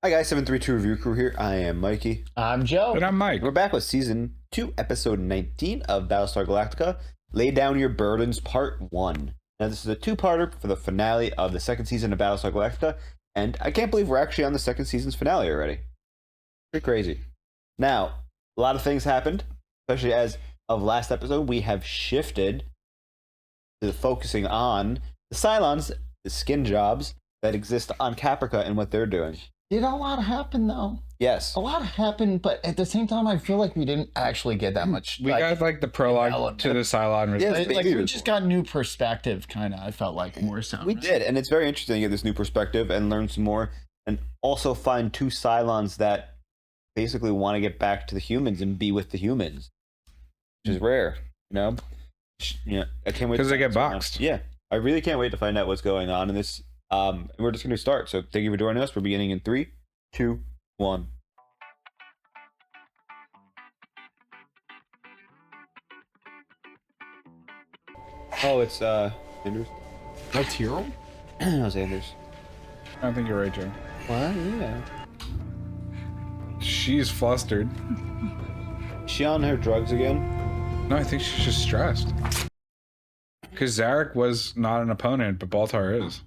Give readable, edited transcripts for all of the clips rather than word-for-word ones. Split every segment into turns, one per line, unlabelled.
Hi guys, 732 Review Crew here. I am Mikey.
I'm Joe.
And I'm Mike.
We're back with Season 2, Episode 19 of Battlestar Galactica, Lay Down Your Burdens, Part 1. Now this is a two-parter for the finale of the second season of Battlestar Galactica, and I can't believe we're actually on the second season's finale already. Pretty crazy. Now, a lot of things happened, especially as of last episode, we have shifted to focusing on the Cylons, the skin jobs that exist on Caprica and what they're doing.
Did a lot happen though?
Yes.
A lot happened, but at the same time, I feel like we didn't actually get that much.
We got like the prologue to the Cylon.
Yes,
like we just got new perspective, kind of. I felt like more so.
We did, and it's very interesting to get this new perspective and learn some more, and also find two Cylons that basically want to get back to the humans and be with the humans, which is rare, you know. Yeah, I can't wait
Because they get
find out.
boxed.
Yeah, I really can't wait to find out what's going on in this. And we're just going to start. So thank you for joining us. We're beginning in 3, 2, 1. Oh, it's Anders.
That's Hero?
No, it's Anders.
I don't think you're right, Joe.
What? Yeah.
She's flustered.
Is she on her drugs again?
No, I think she's just stressed. Because Zarek was not an opponent, but Baltar is.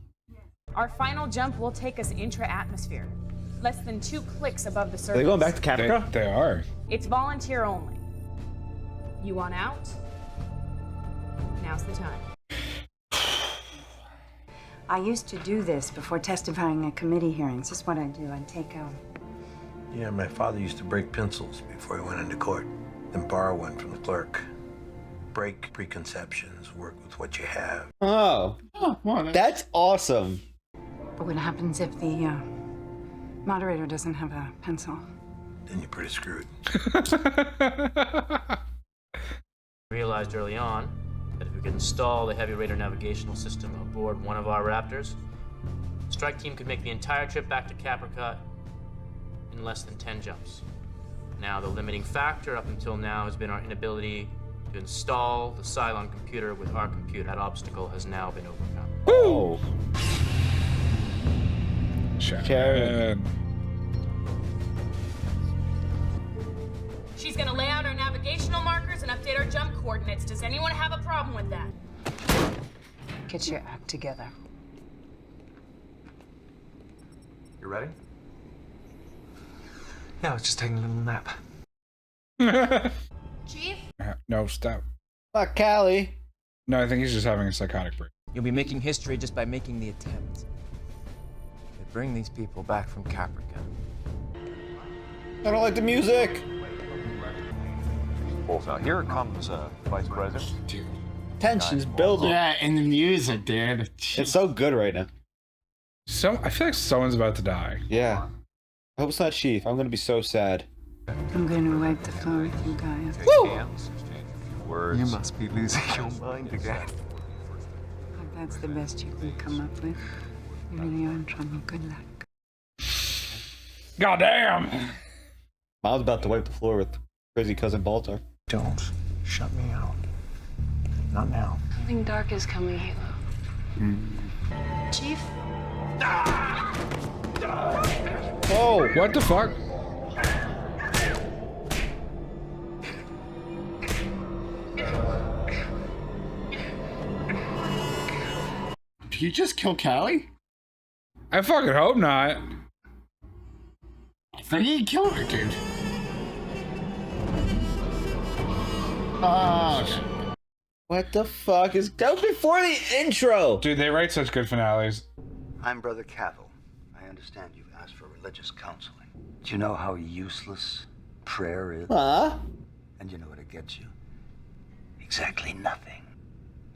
Our final jump will take us intra-atmosphere, less than 2 clicks above the
Are
surface.
they going back to Caprica?
They are.
It's volunteer only. You want out? Now's the time.
I used to do this before testifying at committee hearings. This is what I do. I take
Yeah, my father used to break pencils before he went into court, then borrow one from the clerk. Break preconceptions, work with what you have.
Oh, that's awesome.
But what happens if the moderator doesn't have a pencil?
Then you're pretty screwed.
Realized early on that if we could install the heavy radar navigational system aboard one of our Raptors, the strike team could make the entire trip back to Caprica in less than 10 jumps. Now, the limiting factor up until now has been our inability to install the Cylon computer with our computer. That obstacle has now been overcome.
Oh,
Sharon.
She's gonna lay out our navigational markers and update our jump coordinates. Does anyone have a problem with that?
Get your act together.
You ready?
Yeah, I was just taking a little nap.
Chief?
No, stop.
fuck Callie.
No, I think he's just having a psychotic break.
You'll be making history just by making the attempt to bring these people back from Caprica.
I don't like the music.
Now here comes Vice President.
Tension's building.
Yeah, and the music, dude.
It's so good right now.
So I feel like someone's about to die.
Yeah. I hope it's not Chief. I'm gonna be so sad.
I'm going to wipe the floor with you guys.
Shake hands, exchange a few words.
You must be losing your mind again.
If that's the best you can come up with, you really are in trouble. Good luck.
Goddamn!
Mom's about to wipe the floor with crazy cousin Baltar.
Don't shut me out. Not now.
Something dark is coming, Halo.
Chief?
Oh,
What the fuck?
Did you just kill Callie?
I fucking hope not.
I think he killed her, dude.
what the fuck is that? Was before the intro.
Dude, they write such good finales.
I'm Brother Cattle. I understand you've asked for religious counseling. Do you know how useless prayer is?
Huh?
And you know what it gets you? Exactly nothing.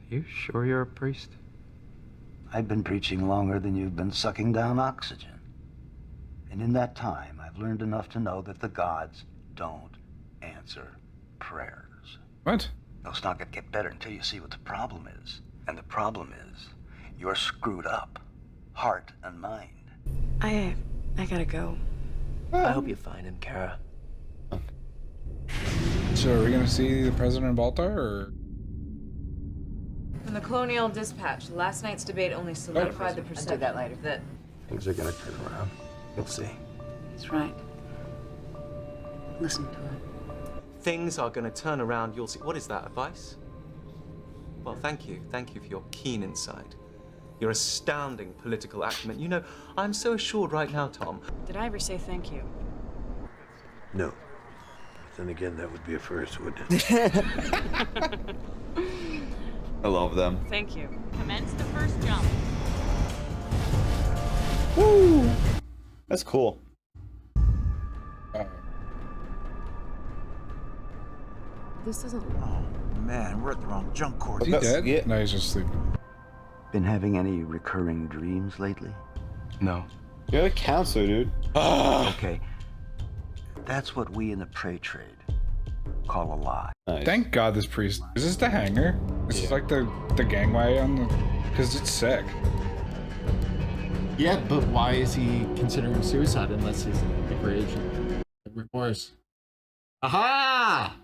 You sure you're a priest?
I've been preaching longer than you've been sucking down oxygen. And in that time, I've learned enough to know that the gods don't answer prayers.
What?
It's not gonna get better until you see what the problem is. And the problem is, you're screwed up. Heart and mind.
I gotta go.
I hope you find him, Kara.
So are we gonna see the president of Baltar, or?
From the Colonial Dispatch, last night's debate only solidified the perception that
Things are gonna turn around. You'll see.
He's right. Listen to him.
Things are going to turn around. You'll see. What is that, advice? Well, thank you. Thank you for your keen insight. Your astounding political acumen. You know, I'm so assured right now, Tom.
Did I ever say thank you?
No. Then again, that would be a first, wouldn't it?
I love them.
Thank you.
Commence the first jump.
Woo! That's cool.
This isn't.
Oh man, we're at the wrong jump course.
Is he dead?
Yeah.
No, he's just sleeping.
Been having any recurring dreams lately?
No.
You're a counselor, dude.
Okay. That's what we in the prey trade call a lie.
Nice.
Thank God this priest. Is this the hangar? This is like the gangway on the. Because it's sick.
Yeah, but why is he considering suicide unless he's a rage and remorse? Aha!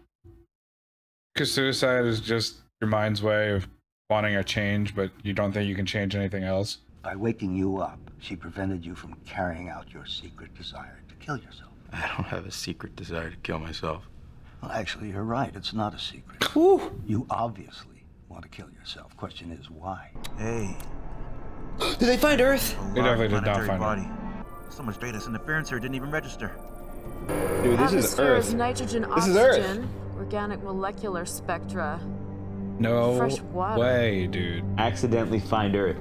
Because suicide is just your mind's way of wanting a change, but you don't think you can change anything else.
By waking you up, she prevented you from carrying out your secret desire to kill yourself.
I don't have a secret desire to kill myself.
Well, actually, you're right. It's not a secret.
Whew.
You obviously want to kill yourself. Question is, why?
Hey,
Did they find Earth?
a
They
large
definitely did not
planetary
find it.
body. So much data interference here, it didn't even register.
Dude, this is Earth.
Nitrogen,
This is Earth.
organic molecular spectra.
No
Fresh water.
way, dude.
Accidentally find Earth.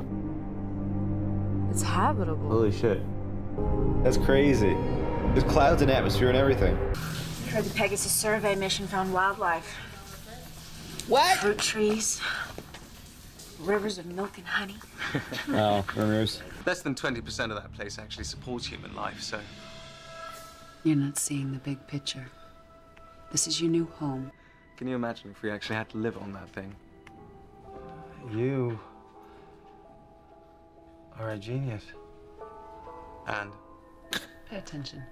It's habitable.
Holy shit. That's crazy. There's clouds and atmosphere and everything.
Heard the Pegasus survey mission found wildlife.
What?
Fruit trees. Rivers of milk and honey.
Oh, rumors.
Less than 20% of that place actually supports human life, so.
You're not seeing the big picture. This is your new home.
Can you imagine if we actually had to live on that thing?
You are a genius.
And
Pay attention.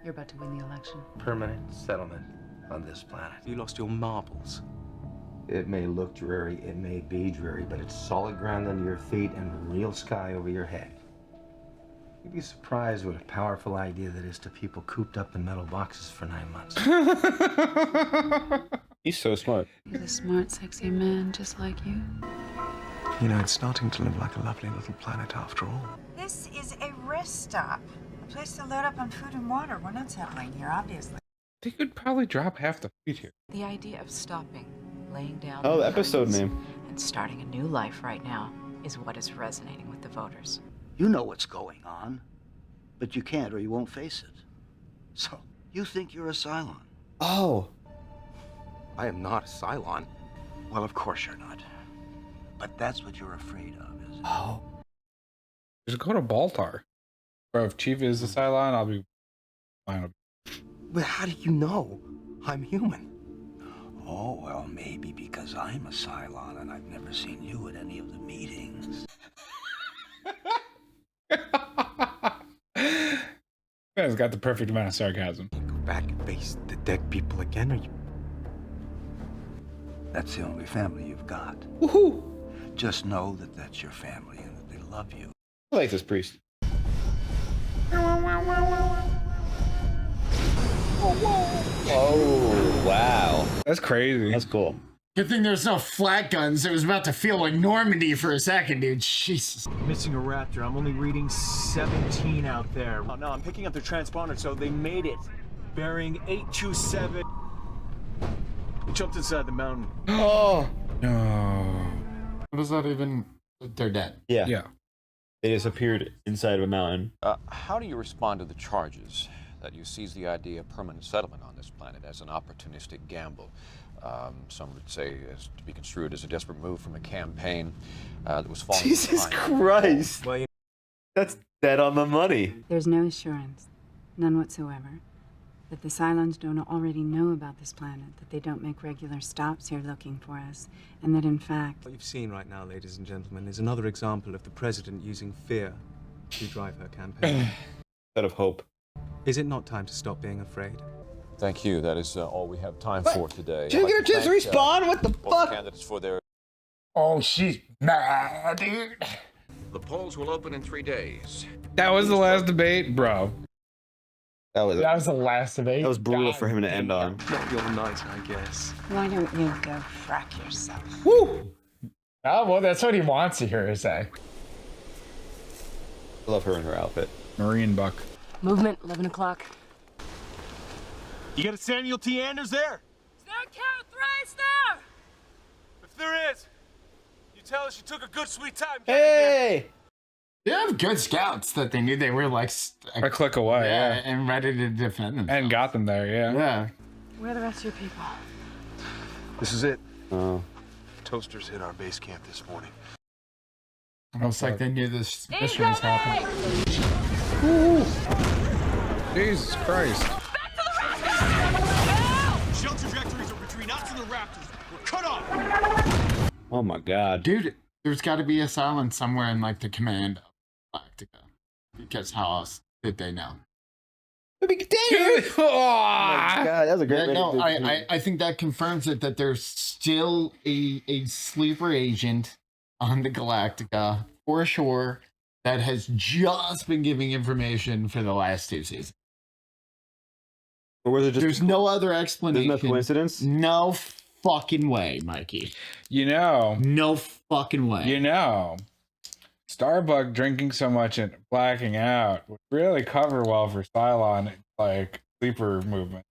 You're about to win the election.
Permanent settlement on this planet.
you lost your marbles.
It may look dreary, it may be dreary, but it's solid ground under your feet and real sky over your head. You'd be surprised what a powerful idea that is to people cooped up in metal boxes for 9 months.
He's so smart.
He's a smart, sexy man just like you.
You know, it's starting to look like a lovely little planet after all.
This is a rest stop. A place to load up on food and water. We're not settling here, obviously.
They could probably drop half the fleet here.
The idea of stopping, laying down.
Oh, the
your
episode
burdens,
name.
And starting a new life right now is what is resonating with the voters.
You know what's going on, but you can't or you won't face it. So, you think you're a Cylon?
Oh.
I am not a Cylon.
Well, of course you're not. But that's what you're afraid of, isn't it?
Oh.
Just go to Baltar. Bro, if Chief is a Cylon, I'll be fine.
But how do you know I'm human?
Oh, well, maybe because I'm a Cylon and I've never seen you at any of the meetings.
Man's got the perfect amount of sarcasm.
Go back and face the dead people again, or you...
That's the only family you've got.
Woohoo!
Just know that that's your family and that they love you.
I like this priest. Oh, wow.
That's crazy.
That's cool.
Good thing there's no flat guns. It was about to feel like Normandy for a second, dude. Jesus.
Missing a Raptor. I'm only reading 17 out there. Oh, no, I'm picking up their transponder, so they made it. Bearing 827. They jumped inside the mountain.
Oh.
No.
What is that even? They're dead.
Yeah.
Yeah.
They disappeared inside of a mountain.
How do you respond to the charges that you seize the idea of permanent settlement on this planet as an opportunistic gamble? Some would say as to be construed as a desperate move from a campaign that was falling
Jesus
behind.
Christ.
Well,
That's dead on the money.
There's no assurance, none whatsoever, that the Cylons don't already know about this planet, that they don't make regular stops here looking for us, and that in fact...
What you've seen right now, ladies and gentlemen, is another example of the president using fear to drive her campaign.
Instead of hope.
Is it not time to stop being afraid?
Thank you. That is all we have time for today.
Did you get a chance to respawn? What the
both
fuck?
candidates for their...
Oh, she's mad, dude.
The polls will open in 3 days.
That was the last debate, bro.
That was
the last of it.
That was brutal for him to end on.
Not your night, I guess.
Why don't you go frack yourself?
Woo! Oh, well, that's what he wants to hear her say.
I love her in her outfit.
Marine buck.
Movement, 11 o'clock.
You got a Samuel T. Anders there?
Is there a carrot thrice there?
If there is, you tell us you took a good sweet time.
Hey!
They have good scouts that they knew they were like
A click away, yeah.
and ready to defend them.
And got them there, yeah.
Yeah.
Where are the rest of your people?
This is it.
Oh.
Toasters hit our base camp this morning.
Almost like they knew this mission was happening.
Jesus Christ.
Shell trajectories are between us and the Raptors. We're cut off.
Oh my god.
Dude, there's got to be a silence somewhere in like the command of Galactica. Because how else did they know?
Oh my god, that was a great way
No,
to do it.
I think that confirms it that there's still a sleeper agent on the Galactica for sure that has just been giving information for the last 2 seasons.
Or was it just
There's no other explanation.
There's no coincidence?
No fucking way, Mikey.
You know.
No fucking way.
You know. Starbuck drinking so much and blacking out would really cover well for Cylon, like sleeper movement.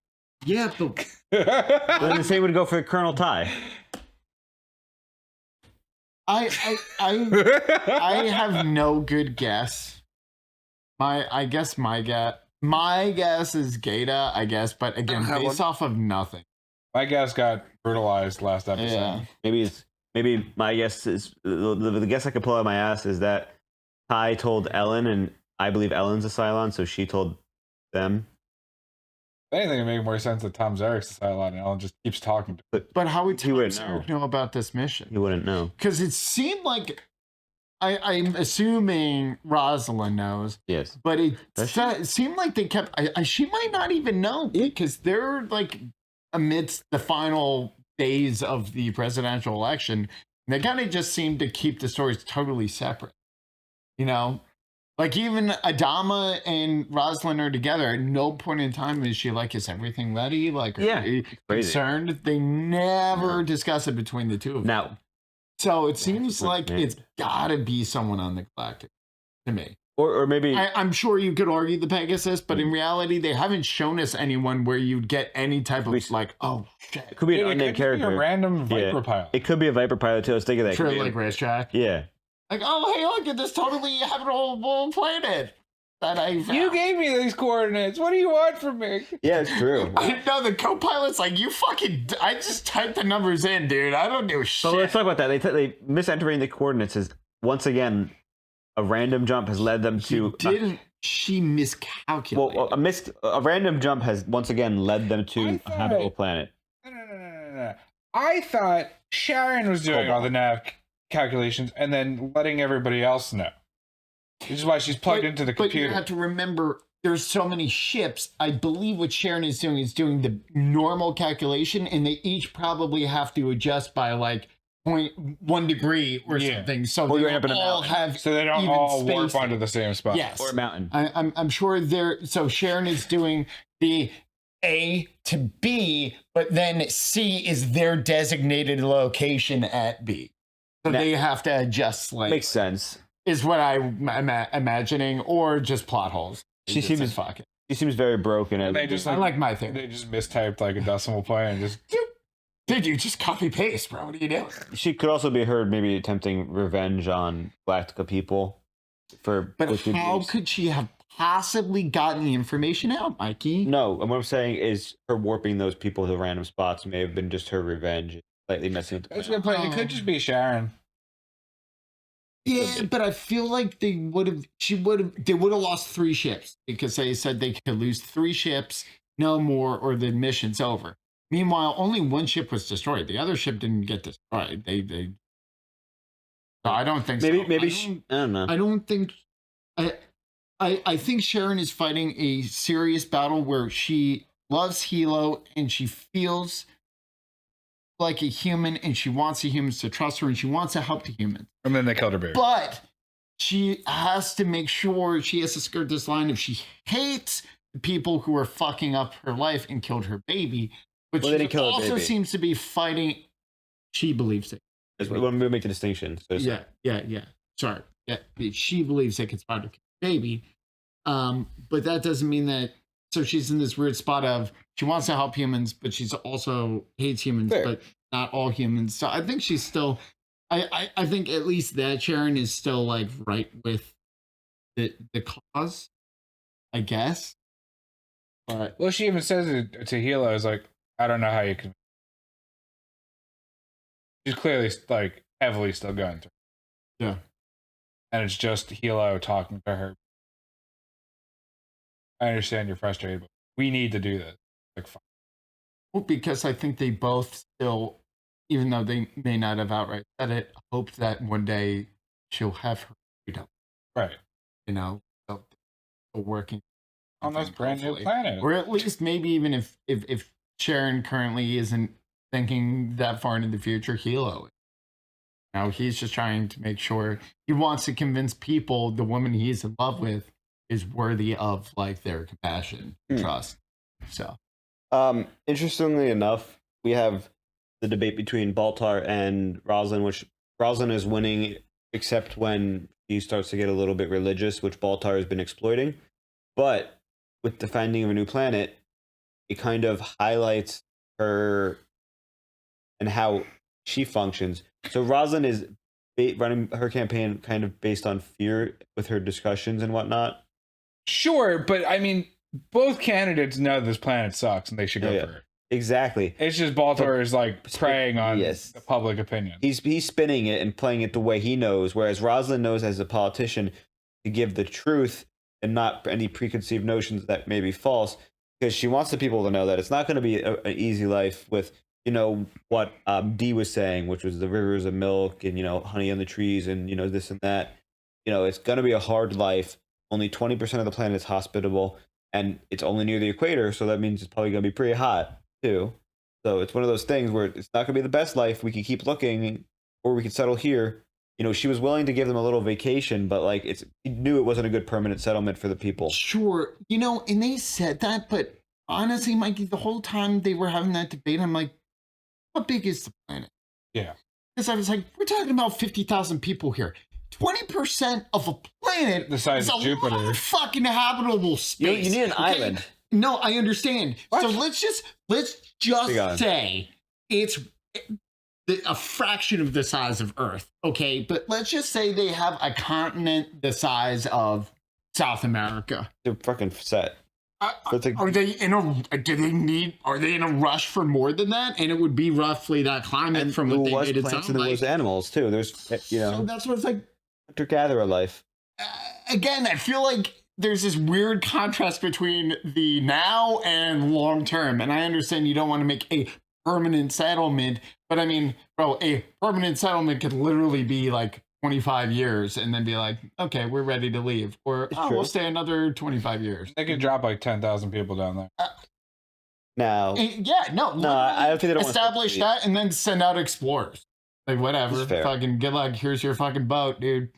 Yeah, but
then the same would go for Colonel Ty.
I have no good guess. My guess is Gata, I guess, but again, based off of nothing.
My guess got brutalized last episode.
Yeah. Maybe my guess is the guess I could pull out of my ass is that Ty told Ellen, and I believe Ellen's a Cylon, so she told them.
If anything, it made more sense that Tom Zarek's a Cylon and Ellen just keeps talking to him.
But how would Tom
wouldn't
Zarek know about this mission?
He wouldn't know.
Because it seemed like I'm assuming Rosalind knows.
Yes.
But it seemed like they kept. She might not even know because they're like amidst the final days of the presidential election. They kind of just seem to keep the stories totally separate. You know, like even Adama and Rosalind are together. At no point in time is she like, "Is everything ready?" Like, are you concerned? They never discuss it between the two of them.
Now,
so it seems like it's gotta be someone on the Galactic to me.
Or maybe
I'm sure you could argue the Pegasus, but in reality, they haven't shown us anyone where you'd get any type of like, oh shit.
It could be an unnamed character.
Be a random Viper pilot.
It could be a Viper pilot too. I was thinking that.
True, like racetrack.
Yeah.
Like, oh hey, look at this totally habitable planet that I found.
You gave me these coordinates. What do you want from me?
Yeah, it's true.
I know the co-pilot's like, you fucking. I just typed the numbers in, dude. I don't do shit.
So let's talk about that. They misentering the coordinates is once again. A random jump has led them to.
She miscalculated?
Well, a random jump has once again led them to a habitable planet.
No. I thought Sharon was doing all the nav calculations and then letting everybody else know. This is why she's plugged into the computer.
But you have to remember, there's so many ships. I believe what Sharon is doing the normal calculation, and they each probably have to adjust by like 0.1 degree or something, so
or
they all have
so they don't
even
all
spacing.
warp onto the same spot.
Yes,
or a mountain.
I'm sure they're. So Sharon is doing the A to B, but then C is their designated location at B, so they have to adjust slightly.
Makes sense.
Is what I'm imagining, or just plot holes.
She seems
fucking.
She seems very broken.
And they just
I like my thing.
They just mistyped like a decimal point and just.
Dude, you just copy paste, bro. What are you doing?
She could also be heard maybe attempting revenge on Galactica people for.
But how could she have possibly gotten the information out, Mikey?
No, what I'm saying is her warping those people to random spots may have been just her revenge, slightly messing with the
That's a good point. It could just be Sharon.
Yeah, but I feel like they would have lost 3 ships because they said they could lose 3 ships, no more, or the mission's over. Meanwhile, only 1 ship was destroyed. The other ship didn't get destroyed. They. So I don't think.
Maybe I don't know.
I don't think. I think Sharon is fighting a serious battle where she loves Hilo and she feels like a human and she wants the humans to trust her and she wants to help the humans.
And then they killed her baby.
But she has to make sure she has to skirt this line. If she hates people who were fucking up her life and killed her baby. But
Well, they
she
didn't kill her
also
baby.
seems to be fighting. She believes it.
When we make the distinction. So
Yeah. Sorry. Yeah, she believes they conspired to kill the baby. But that doesn't mean that. So she's in this weird spot of she wants to help humans, but she's also hates humans,
Fair.
but not all humans. So I think she's still. I think at least that Sharon is still like right with the cause, I guess. But
Well, she even says it to Hilo, is like, I don't know how you can. She's clearly like heavily still going through.
Yeah.
And it's just Hilo talking to her. I understand you're frustrated, but we need to do this. Like, fine.
well, because I think they both still, even though they may not have outright said it, hoped that one day she'll have her freedom.
Right.
You know, so working
on this brand new planet.
Or at least maybe even if Sharon currently isn't thinking that far into the future, Hilo is. Now he's just trying to make sure he wants to convince people the woman he's in love with is worthy of like their compassion and trust. So
interestingly enough, we have the debate between Baltar and Rosalind, which Rosalind is winning except when he starts to get a little bit religious, which Baltar has been exploiting. But with the finding of a new planet, it kind of highlights her and how she functions. So Rosalind is running her campaign kind of based on fear with her discussions and whatnot.
Sure, but I mean, both candidates know this planet sucks and they should go for it.
Exactly.
It's just Baltar is like preying on the public opinion.
He's spinning it and playing it the way he knows, whereas Rosalind knows as a politician to give the truth and not any preconceived notions that may be false, because she wants the people to know that it's not going to be an easy life with, you know, what Dee was saying, which was the rivers of milk and, you know, honey on the trees and, you know, this and that. You know, it's going to be a hard life. Only 20% of the planet is hospitable, and it's only near the equator, so that means it's probably going to be pretty hot, too. So it's one of those things where it's not going to be the best life. We can keep looking, or we can settle here. You know, she was willing to give them a little vacation, but like he knew it wasn't a good permanent settlement for the people.
Sure, you know, and they said that, but honestly, Mikey, the whole time they were having that debate, I'm like, how big is the planet?
Yeah.
Because I was like, we're talking about 50,000 people here. 20% of a planet
the size
is
of
a
Jupiter.
lot of fucking habitable space.
You need an island.
No, I understand.
What?
So let's just say it's a fraction of the size of Earth, okay? But let's just say they have a continent the size of South America.
They're fucking set.
Are they in a rush for more than that? And it would be roughly that climate
And
from
there
what they
was
made it
plants
sound
and there
like.
was animals too. There's, you know,
So that's what it's like.
hunter-gatherer life.
Again, I feel like there's this weird contrast between the now and long term. And I understand you don't want to make a permanent settlement, but I mean, bro, a permanent settlement could literally be like 25 years and then be like, okay, we're ready to leave. Or we'll stay another 25 years.
They could drop like 10,000 people down there.
Now,
yeah, no,
I don't think they don't
establish that and then send out explorers. Like, whatever.
That's fair.
Fucking good luck. Here's your fucking boat, dude.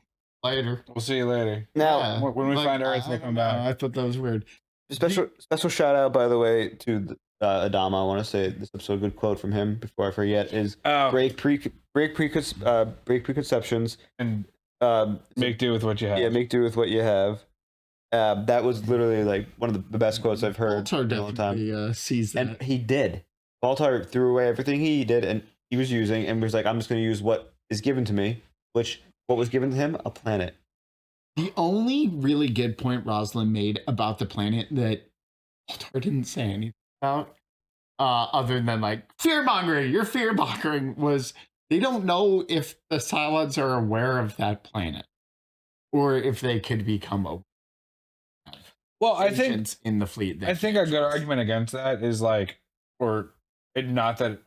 Later.
We'll see you later.
Now,
when we find Earth, we'll come back.
I thought that was weird.
Special shout out, by the way, to Adama. I want to say this episode, a good quote from him before I forget is break preconceptions
and make do with what you have.
Yeah, make do with what you have. That was literally like one of the best quotes I've heard
Baltar
in a long time.
Sees that.
And he did. Baltar threw away everything he did and he was using and was like, I'm just going to use what is given to me, which what was given to him? A planet.
The only really good point Rosalind made about the planet that Baltar didn't say anything about, other than like fear-mongering, you're fear-mongering, was they don't know if the Cylons are aware of that planet or if they could become aware.
Well, I think
in the fleet.
I think a good argument against that is like, or it not that,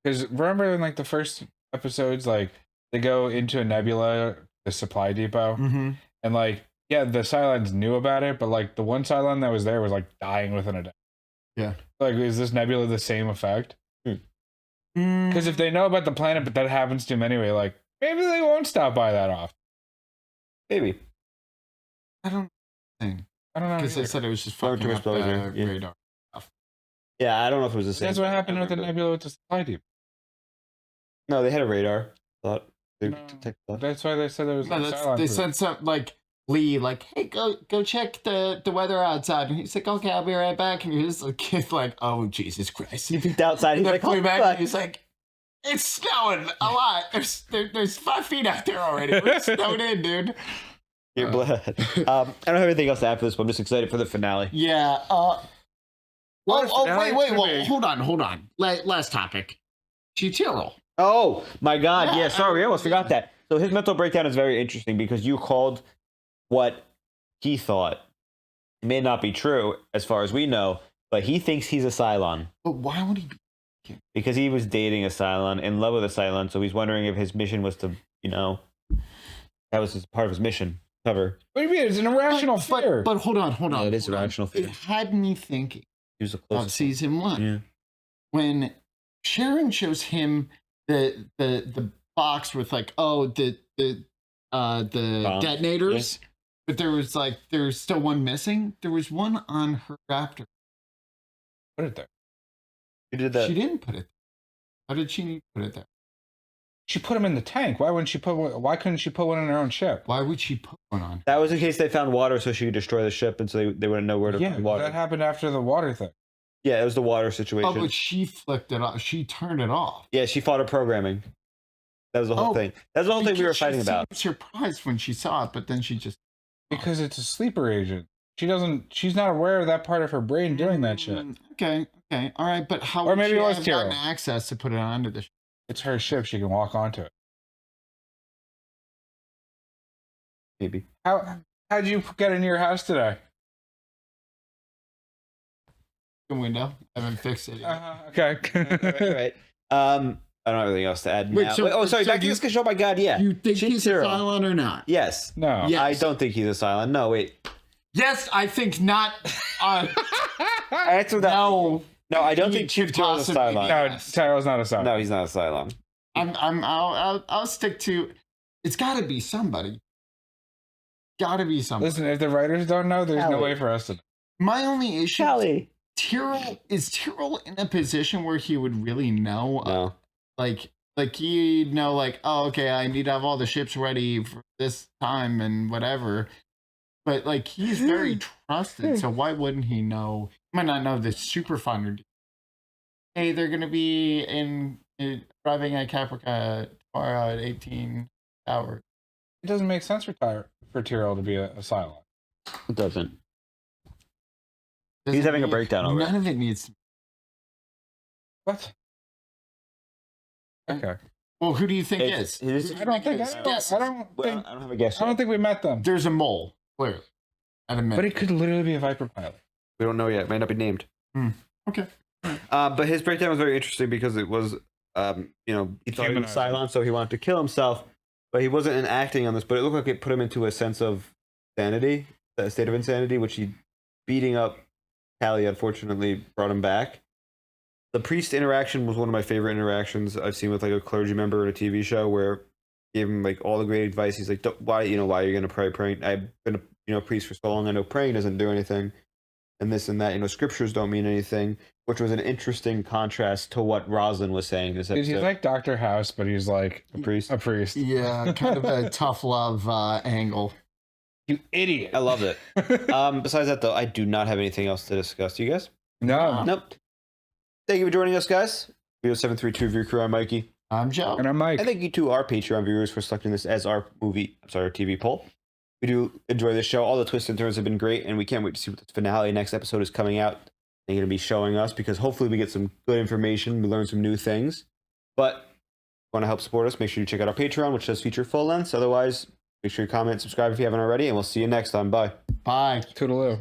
because remember in like the first episodes, like they go into a nebula, the supply depot, and like, yeah, the Cylons knew about it, but like the one Cylon that was there was like dying within a day.
Yeah.
Like, is this nebula the same effect? Because if they know about the planet, but that happens to them anyway, like maybe they won't stop by that often.
Maybe.
I don't think.
I don't know.
Because they said it was just fucking up the radar.
Yeah, I don't know if it was the same.
That's what happened with the nebula with the supply depot.
No, they had a radar. Thought.
That's why they said it was.
No, they said something like Lee, like, "Hey, go check the weather outside." And he's like, "Okay, I'll be right back." And he's like, "Oh Jesus Christ!"
He peeked outside. He's like,
"Oh
back.
And he's like, "It's snowing a lot. There's 5 feet out there already. We're snowed in, dude."
Your blood. I don't have anything else to add for this, but I'm just excited for the finale.
Yeah. Wait. Well, hold on. Last topic. Tyrell.
Oh my God! Yeah, sorry, I almost forgot that. So his mental breakdown is very interesting because you called what he thought. It may not be true as far as we know, but he thinks he's a Cylon.
But why would he be?
Because he was dating a Cylon, in love with a Cylon, so he's wondering if his mission was to, that was part of his mission. Cover.
What do you mean? It's an irrational fear.
But hold on.
No, it is irrational fear.
It had me thinking
He was
of season 1.
Yeah.
When Sharon shows him the box with like, the detonators, but there's still one missing. There was one on her Raptor.
Put it there.
You did that.
She didn't put it. How did she put it there?
She put them in the tank. Why couldn't she put one in her own ship?
Why would she put one on?
That was in case they found water, so she could destroy the ship, and so they wouldn't know where to find water.
That happened after the water thing.
Yeah, it was the water situation.
Oh, but she flipped it off. She turned it off.
Yeah, she fought her programming. That was the whole thing. That's the whole thing we were fighting about.
She seemed surprised when she saw it, but then she just...
Because it's a sleeper agent. She's not aware of that part of her brain doing that shit.
Okay. All right, but how
or maybe
would
it
she
was
have
Tyrell.
gotten access to put it onto the ship?
It's her ship. She can walk onto it.
Maybe.
How'd you get into your house today?
The window. I haven't fixed it yet.
Okay.
Right. I don't have anything else to add now. Sorry, back to this discussion. Oh my God, yeah.
You think he's a Cylon or not?
Yes.
No.
Yes.
I don't think he's a Cylon. No, wait.
Yes, I think not.
Answer that. No, I don't think Tyrell's a Cylon.
No, Tyrell's not a Cylon.
No, he's not a Cylon.
I'll stick to. It's got to be somebody. Got to be somebody.
Listen, if the writers don't know, there's no way for us to know.
My only issue. Is Tyrell in a position where he would really know?
No.
Like he'd know, like, oh, okay, I need to have all the ships ready for this time and whatever. But like, he's very trusted, so why wouldn't he know? He might not know the Superfinder. Hey, they're gonna be arriving at Caprica tomorrow at 18 hours.
It doesn't make sense for Tyrell to be a Cylon.
It doesn't. He's having a breakdown over it.
None of it needs to.
What? Okay.
Well, who do you think is?
I don't think
have a guess.
I don't think we met them.
There's a mole, clearly.
But it could literally be a Viper pilot.
We don't know yet. It might not be named.
Okay.
But his breakdown was very interesting because it was, he thought he was Cylon, so he wanted to kill himself, but he wasn't acting on this. But it looked like it put him into a sense of sanity, a state of insanity, which he beating up Callie unfortunately brought him back. The priest interaction was one of my favorite interactions I've seen with like a clergy member in a TV show, where he gave him like all the great advice. He's like, why are you going to pray? Praying, I've been a priest for so long. I know praying doesn't do anything, and this and that. Scriptures don't mean anything, which was an interesting contrast to what Roslin was saying. This episode.
He's like Dr. House, but he's like
a priest.
A priest.
Yeah, kind of a tough love angle.
You idiot!
I love it. Besides that, though, I do not have anything else to discuss. Do you guys?
No.
Nope. Thank you for joining us, guys. Video 732 of your crew. I'm Mikey.
I'm Joe.
And I'm Mike.
And thank you to our Patreon viewers for selecting this as our TV poll. We do enjoy this show. All the twists and turns have been great, and we can't wait to see what the finale next episode is coming out. They're going to be showing us, because hopefully we get some good information. We learn some new things. But if you want to help support us, make sure you check out our Patreon, which does feature full lengths. Otherwise, make sure you comment, subscribe if you haven't already, and we'll see you next time. Bye.
Bye.
Toodaloo.